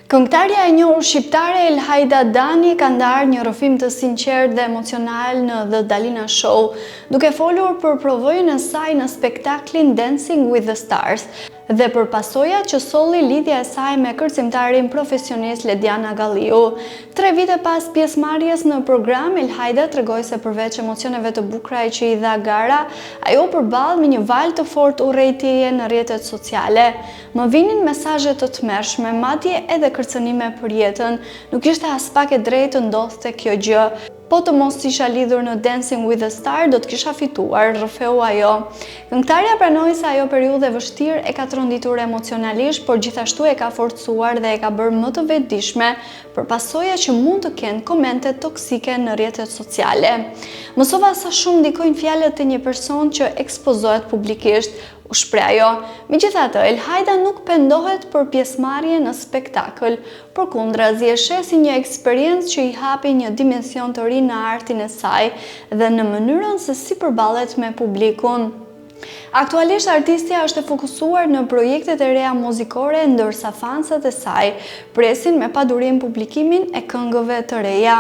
Këngëtarja e njohur shqiptare Elhajda Dani ka ndarë një rrëfim të sinqert dhe emocional në The Dalina Show, duke folur për provojën e saj në spektaklin Dancing with the Stars dhe për pasojat që solli lidhja e saj me kërcimtarin profesionist Lediana Galliu. 3 vite pas pjesëmarrjes në program, Elhajda tregoi se përveç emocioneve të bukura që i dha gara, ajo përballë me një valë të fortë urrejtjeje në rrjetet sociale. Më vinin mesazhe të tmerrshme, madje edhe kërcënime për jetën. Nuk ishte as pak e drejtë të ndodhte kjo gjë. Po të mos isha lidhur në Dancing with the Star, do të kisha fituar, rrëfeu ajo. Këngëtarja pranoi se ajo periudhë e vështirë e ka tronditur emocionalisht, por gjithashtu e ka forcuar dhe e ka bërë më të vetëdijshme për pasojat që mund të kenë komente toksike në rrjetet sociale. Mësova sa shumë ndikojnë fjalët e një person që ekspozohet publikisht, u shpreh ajo. Megjithatë, Elhajda nuk pendohet për pjesëmarrje në spektakël, përkundrazi e sheh si një eksperiencë që i hapi një dimension të ri në artin e saj dhe në mënyrën se si përballet me publikun. Aktualisht artistja është e fokusuar në projektet e reja muzikore, ndërsa fansat e saj presin me padurim publikimin e këngëve të reja.